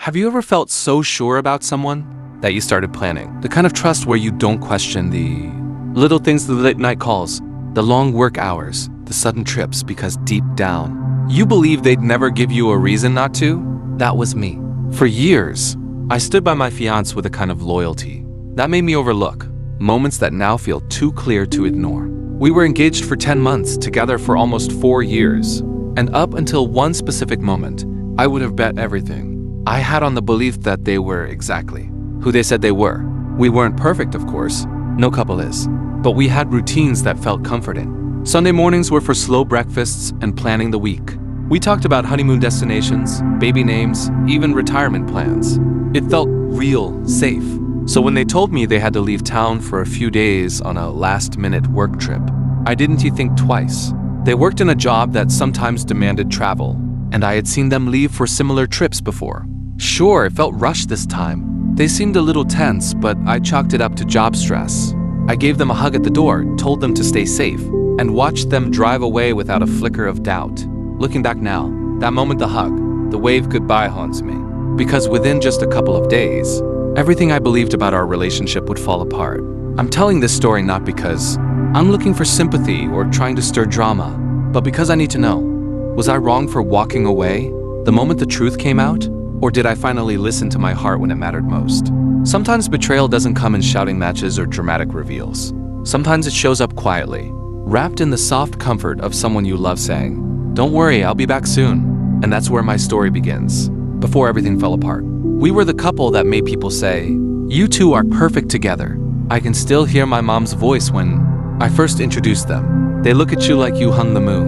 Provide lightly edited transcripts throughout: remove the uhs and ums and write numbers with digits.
Have you ever felt so sure about someone that you started planning? The kind of trust where you don't question the little things, the late night calls, the long work hours, the sudden trips, because deep down, you believe they'd never give you a reason not to? That was me. For years, I stood by my fiancé with a kind of loyalty that made me overlook moments that now feel too clear to ignore. We were engaged for 10 months, together for almost 4 years, and up until one specific moment, I would have bet everything I had on the belief that they were exactly who they said they were. We weren't perfect, of course. No couple is. But we had routines that felt comforting. Sunday mornings were for slow breakfasts and planning the week. We talked about honeymoon destinations, baby names, even retirement plans. It felt real, safe. So when they told me they had to leave town for a few days on a last-minute work trip, I didn't think twice. They worked in a job that sometimes demanded travel, and I had seen them leave for similar trips before. Sure, it felt rushed this time. They seemed a little tense, but I chalked it up to job stress. I gave them a hug at the door, told them to stay safe, and watched them drive away without a flicker of doubt. Looking back now, that moment, the hug, the wave goodbye haunts me. Because within just a couple of days, everything I believed about our relationship would fall apart. I'm telling this story not because I'm looking for sympathy or trying to stir drama, but because I need to know, was I wrong for walking away the moment the truth came out? Or did I finally listen to my heart when it mattered most? Sometimes betrayal doesn't come in shouting matches or dramatic reveals. Sometimes it shows up quietly, wrapped in the soft comfort of someone you love saying, "Don't worry, I'll be back soon." And that's where my story begins, before everything fell apart. We were the couple that made people say, "You two are perfect together." I can still hear my mom's voice when I first introduced them. They look at you like you hung the moon.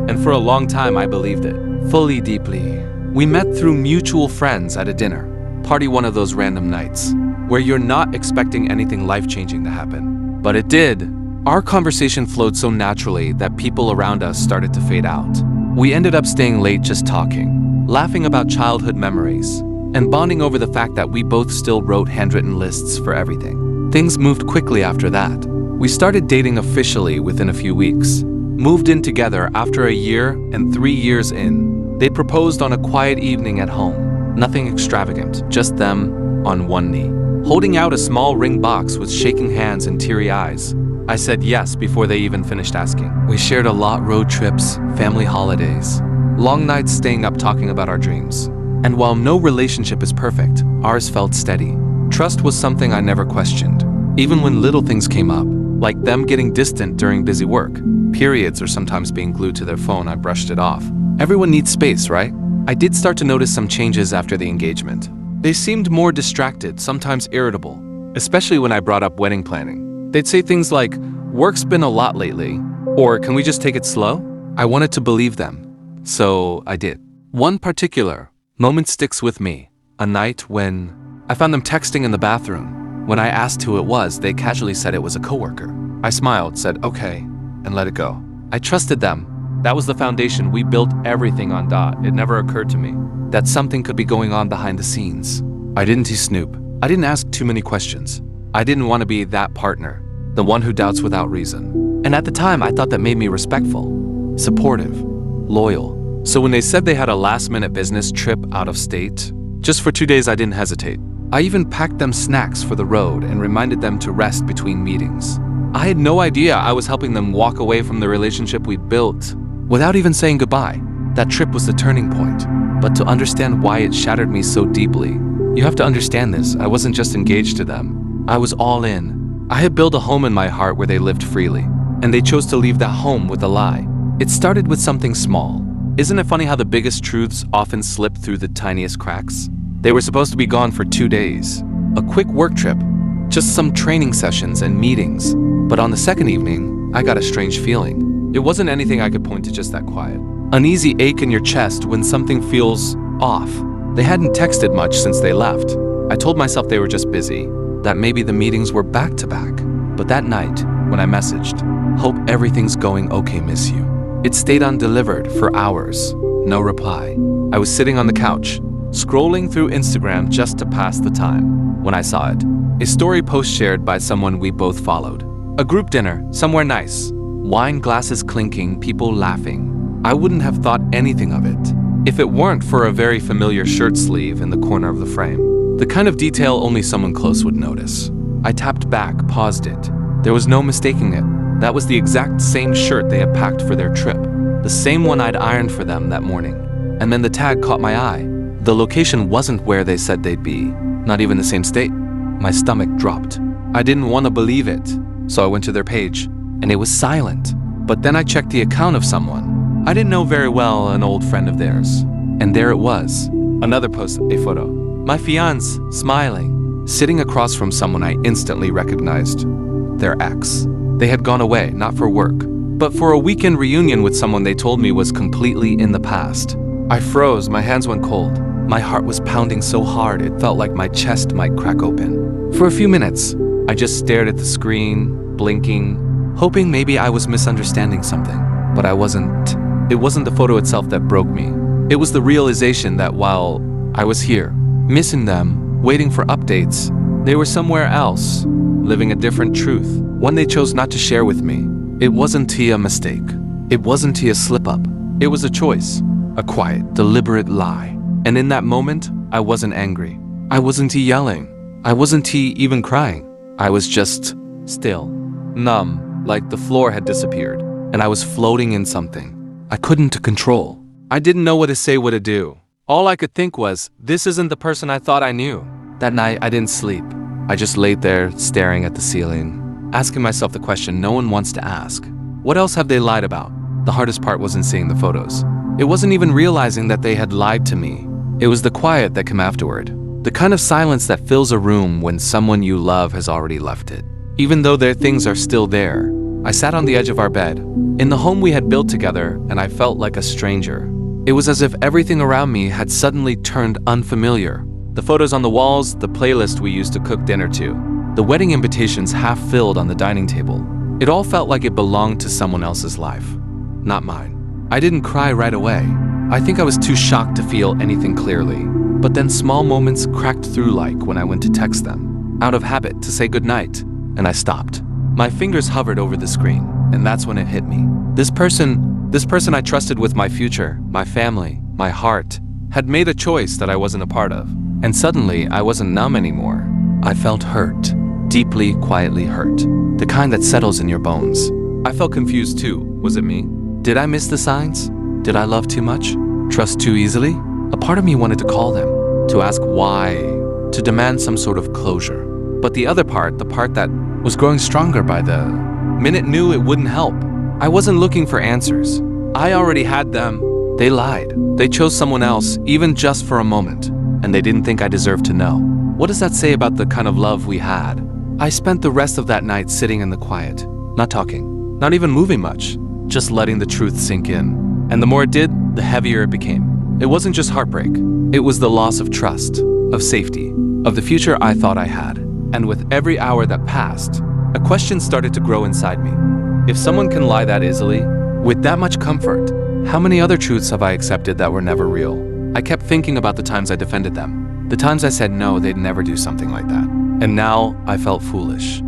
And for a long time, I believed it, fully, deeply. We met through mutual friends at a dinner party, one of those random nights where you're not expecting anything life-changing to happen. But it did. Our conversation flowed so naturally that people around us started to fade out. We ended up staying late just talking, laughing about childhood memories, and bonding over the fact that we both still wrote handwritten lists for everything. Things moved quickly after that. We started dating officially within a few weeks, moved in together after a year, and 3 years in, they proposed on a quiet evening at home. Nothing extravagant, just them on one knee, holding out a small ring box with shaking hands and teary eyes. I said yes before they even finished asking. We shared a lot: road trips, family holidays, long nights staying up talking about our dreams. And while no relationship is perfect, ours felt steady. Trust was something I never questioned. Even when little things came up, like them getting distant during busy work, periods, or sometimes being glued to their phone, I brushed it off. Everyone needs space, right? I did start to notice some changes after the engagement. They seemed more distracted, sometimes irritable, especially when I brought up wedding planning. They'd say things like, "Work's been a lot lately," or "Can we just take it slow?" I wanted to believe them, so I did. One particular moment sticks with me. A night when I found them texting in the bathroom. When I asked who it was, they casually said it was a coworker. I smiled, said okay, and let it go. I trusted them. That was the foundation. We built everything on that. It never occurred to me that something could be going on behind the scenes. I didn't snoop. I didn't ask too many questions. I didn't want to be that partner, the one who doubts without reason. And at the time, I thought that made me respectful, supportive, loyal. So when they said they had a last-minute business trip out of state, just for 2 days, I didn't hesitate. I even packed them snacks for the road and reminded them to rest between meetings. I had no idea I was helping them walk away from the relationship we built without even saying goodbye. That trip was the turning point. But to understand why it shattered me so deeply, you have to understand this. I wasn't just engaged to them. I was all in. I had built a home in my heart where they lived freely, and they chose to leave that home with a lie. It started with something small. Isn't it funny how the biggest truths often slip through the tiniest cracks? They were supposed to be gone for 2 days. A quick work trip, just some training sessions and meetings. But on the second evening, I got a strange feeling. It wasn't anything I could point to, just that quiet. An easy ache in your chest when something feels off. They hadn't texted much since they left. I told myself they were just busy, that maybe the meetings were back to back. But that night, when I messaged, "Hope everything's going okay, miss you," it stayed undelivered for hours. No reply. I was sitting on the couch, scrolling through Instagram just to pass the time, when I saw it. A story post shared by someone we both followed. A group dinner, somewhere nice. Wine glasses clinking, people laughing. I wouldn't have thought anything of it. if it weren't for a very familiar shirt sleeve in the corner of the frame. The kind of detail only someone close would notice. I tapped back, paused it. There was no mistaking it. That was the exact same shirt they had packed for their trip. The same one I'd ironed for them that morning. And then the tag caught my eye. The location wasn't where they said they'd be, not even the same state. My stomach dropped. I didn't want to believe it, so I went to their page, and it was silent. But then I checked the account of someone I didn't know very well, an old friend of theirs. And there it was, another post, a photo. My fiancé, smiling, sitting across from someone I instantly recognized. Their ex. They had gone away, not for work, but for a weekend reunion with someone they told me was completely in the past. I froze, my hands went cold. My heart was pounding so hard it felt like my chest might crack open. For a few minutes, I just stared at the screen, blinking, hoping maybe I was misunderstanding something. But I wasn't. It wasn't the photo itself that broke me. It was the realization that while I was here, missing them, waiting for updates, they were somewhere else, living a different truth, one they chose not to share with me. It wasn't a mistake. It wasn't a slip-up. It was a choice, a quiet, deliberate lie. And in that moment, I wasn't angry. I wasn't yelling. I wasn't even crying. I was just still, numb, like the floor had disappeared, and I was floating in something I couldn't control. I didn't know what to say, what to do. All I could think was, this isn't the person I thought I knew. That night, I didn't sleep. I just laid there, staring at the ceiling, asking myself the question no one wants to ask. What else have they lied about? The hardest part wasn't seeing the photos. It wasn't even realizing that they had lied to me. It was the quiet that came afterward. The kind of silence that fills a room when someone you love has already left it. Even though their things are still there. I sat on the edge of our bed, in the home we had built together, and I felt like a stranger. It was as if everything around me had suddenly turned unfamiliar. The photos on the walls, the playlist we used to cook dinner to, the wedding invitations half filled on the dining table. It all felt like it belonged to someone else's life, not mine. I didn't cry right away. I think I was too shocked to feel anything clearly. But then small moments cracked through, like when I went to text them, out of habit, to say goodnight, and I stopped. My fingers hovered over the screen, and that's when it hit me. This person I trusted with my future, my family, my heart, had made a choice that I wasn't a part of. And suddenly, I wasn't numb anymore. I felt hurt, deeply, quietly hurt, the kind that settles in your bones. I felt confused too. Was it me? Did I miss the signs? Did I love too much? Trust too easily? A part of me wanted to call them, to ask why, to demand some sort of closure. But the other part, the part that was growing stronger by the minute, knew it wouldn't help. I wasn't looking for answers. I already had them. They lied. They chose someone else, even just for a moment. And they didn't think I deserved to know. What does that say about the kind of love we had? I spent the rest of that night sitting in the quiet, not talking, not even moving much, just letting the truth sink in. And the more it did, the heavier it became. It wasn't just heartbreak. It was the loss of trust, of safety, of the future I thought I had. And with every hour that passed, a question started to grow inside me. If someone can lie that easily, with that much comfort, how many other truths have I accepted that were never real? I kept thinking about the times I defended them, the times I said no, they'd never do something like that. And now I felt foolish,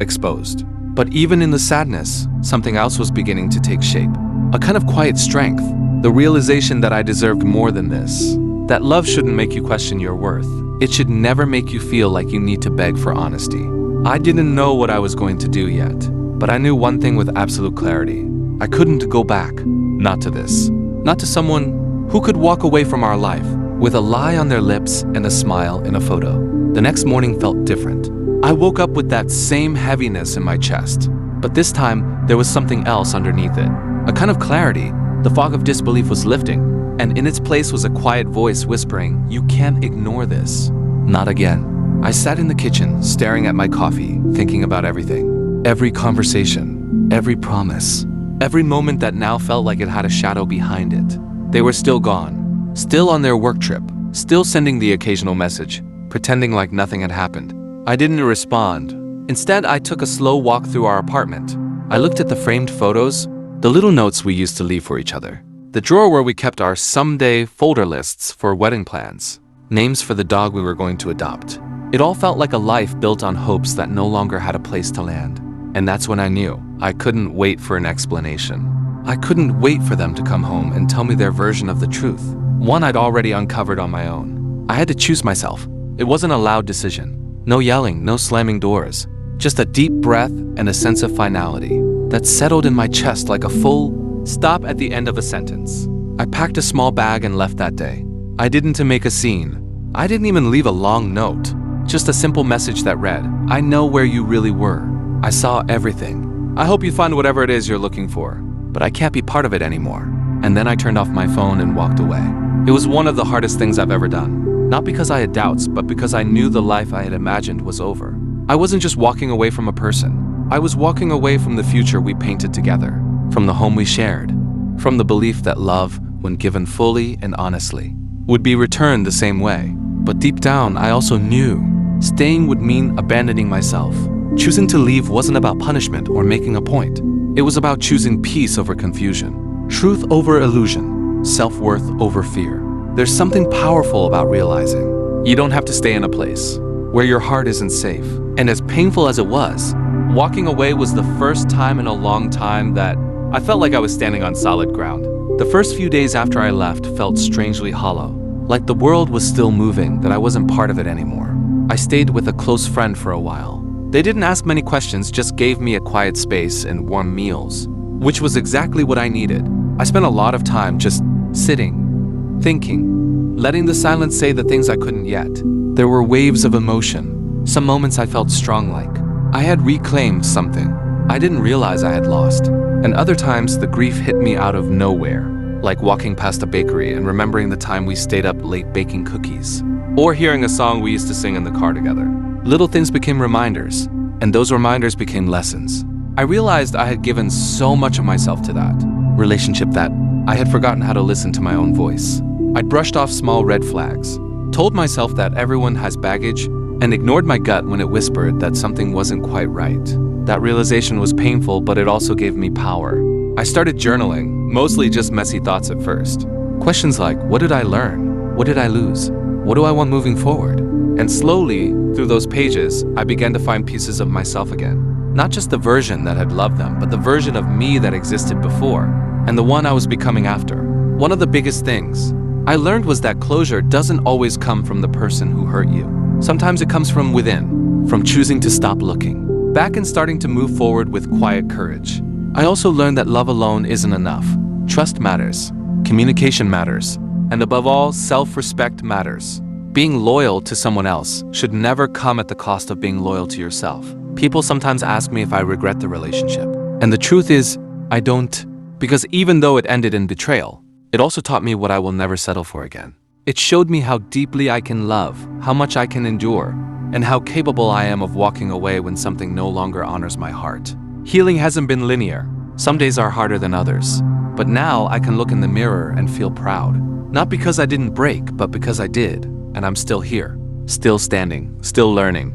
exposed. But even in the sadness, something else was beginning to take shape. A kind of quiet strength, the realization that I deserved more than this. That love shouldn't make you question your worth. It should never make you feel like you need to beg for honesty. I didn't know what I was going to do yet, but I knew one thing with absolute clarity. I couldn't go back. Not to this. Not to someone who could walk away from our life with a lie on their lips and a smile in a photo. The next morning felt different. I woke up with that same heaviness in my chest, but this time there was something else underneath it. A kind of clarity. The fog of disbelief was lifting, and in its place was a quiet voice whispering, "You can't ignore this." Not again. I sat in the kitchen, staring at my coffee, thinking about everything. Every conversation, every promise, every moment that now felt like it had a shadow behind it. They were still gone, still on their work trip, still sending the occasional message, pretending like nothing had happened. I didn't respond. Instead, I took a slow walk through our apartment. I looked at the framed photos, the little notes we used to leave for each other, the drawer where we kept our someday folder lists for wedding plans, names for the dog we were going to adopt. It all felt like a life built on hopes that no longer had a place to land. And that's when I knew I couldn't wait for an explanation. I couldn't wait for them to come home and tell me their version of the truth. one I'd already uncovered on my own. I had to choose myself. It wasn't a loud decision. No yelling, no slamming doors. Just a deep breath and a sense of finality that settled in my chest like a full stop at the end of a sentence. I packed a small bag and left that day. I didn't make a scene. I didn't even leave a long note. Just a simple message that read, "I know where you really were. I saw everything. I hope you find whatever it is you're looking for, but I can't be part of it anymore." And then I turned off my phone and walked away. It was one of the hardest things I've ever done. Not because I had doubts, but because I knew the life I had imagined was over. I wasn't just walking away from a person. I was walking away from the future we painted together, from the home we shared, from the belief that love, when given fully and honestly, would be returned the same way. But deep down, I also knew staying would mean abandoning myself. Choosing to leave wasn't about punishment or making a point. It was about choosing peace over confusion, truth over illusion, self-worth over fear. There's something powerful about realizing you don't have to stay in a place where your heart isn't safe. And as painful as it was, walking away was the first time in a long time that I felt like I was standing on solid ground. The first few days after I left felt strangely hollow, like the world was still moving, that I wasn't part of it anymore. I stayed with a close friend for a while. They didn't ask many questions, just gave me a quiet space and warm meals, which was exactly what I needed. I spent a lot of time just sitting, thinking, letting the silence say the things I couldn't yet. There were waves of emotion. Some moments I felt strong, like I had reclaimed something I didn't realize I had lost. And other times the grief hit me out of nowhere, like walking past a bakery and remembering the time we stayed up late baking cookies, or hearing a song we used to sing in the car together. Little things became reminders, and those reminders became lessons. I realized I had given so much of myself to that relationship that I had forgotten how to listen to my own voice. I'd brushed off small red flags, told myself that everyone has baggage, and ignored my gut when it whispered that something wasn't quite right. That realization was painful, but it also gave me power. I started journaling, mostly just messy thoughts at first. Questions like, what did I learn? What did I lose? What do I want moving forward? And slowly, through those pages, I began to find pieces of myself again. Not just the version that had loved them, but the version of me that existed before, and the one I was becoming after. One of the biggest things I learned was that closure doesn't always come from the person who hurt you. Sometimes it comes from within, from choosing to stop looking back and starting to move forward with quiet courage. I also learned that love alone isn't enough. Trust matters, communication matters, and above all, self-respect matters. Being loyal to someone else should never come at the cost of being loyal to yourself. People sometimes ask me if I regret the relationship. And the truth is, I don't. Because even though it ended in betrayal, it also taught me what I will never settle for again. It showed me how deeply I can love, how much I can endure, and how capable I am of walking away when something no longer honors my heart. Healing hasn't been linear. Some days are harder than others. But now I can look in the mirror and feel proud. Not because I didn't break, but because I did. And I'm still here, still standing, still learning.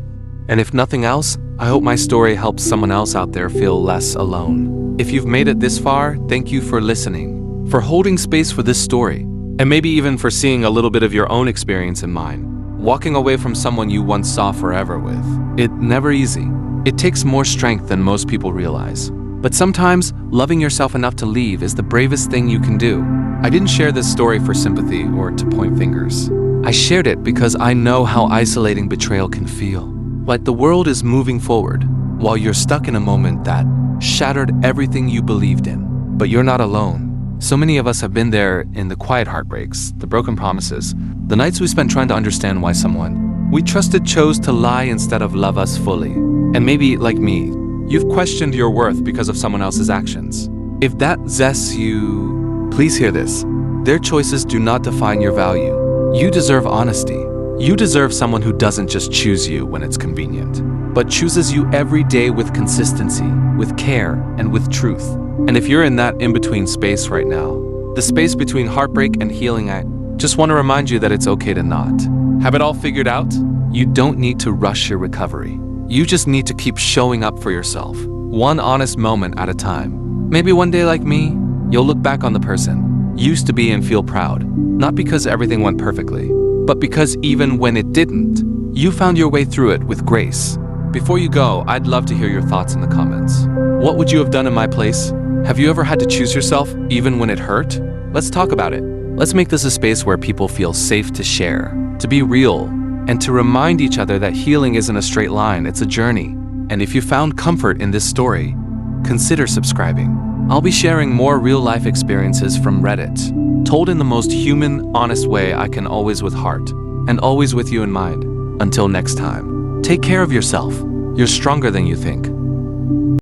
And if nothing else, I hope my story helps someone else out there feel less alone. If you've made it this far, thank you for listening, for holding space for this story, and maybe even for seeing a little bit of your own experience in mine. Walking away from someone you once saw forever with. It's never easy. It takes more strength than most people realize. But sometimes, loving yourself enough to leave is the bravest thing you can do. I didn't share this story for sympathy or to point fingers. I shared it because I know how isolating betrayal can feel. Like the world is moving forward, while you're stuck in a moment that shattered everything you believed in. But you're not alone. So many of us have been there in the quiet heartbreaks, the broken promises, the nights we spent trying to understand why someone we trusted chose to lie instead of love us fully. And maybe, like me, you've questioned your worth because of someone else's actions. If that zests you, please hear this. Their choices do not define your value. You deserve honesty. You deserve someone who doesn't just choose you when it's convenient, but chooses you every day with consistency, with care, and with truth. And if you're in that in-between space right now, the space between heartbreak and healing, I just want to remind you that it's okay to not have it all figured out. You don't need to rush your recovery. You just need to keep showing up for yourself, one honest moment at a time. Maybe one day, like me, you'll look back on the person you used to be and feel proud, not because everything went perfectly, but because even when it didn't, you found your way through it with grace. Before you go, I'd love to hear your thoughts in the comments. What would you have done in my place? Have you ever had to choose yourself, even when it hurt? Let's talk about it. Let's make this a space where people feel safe to share, to be real, and to remind each other that healing isn't a straight line, it's a journey. And if you found comfort in this story, consider subscribing. I'll be sharing more real-life experiences from Reddit, told in the most human, honest way I can, always with heart, and always with you in mind. Until next time, take care of yourself. You're stronger than you think.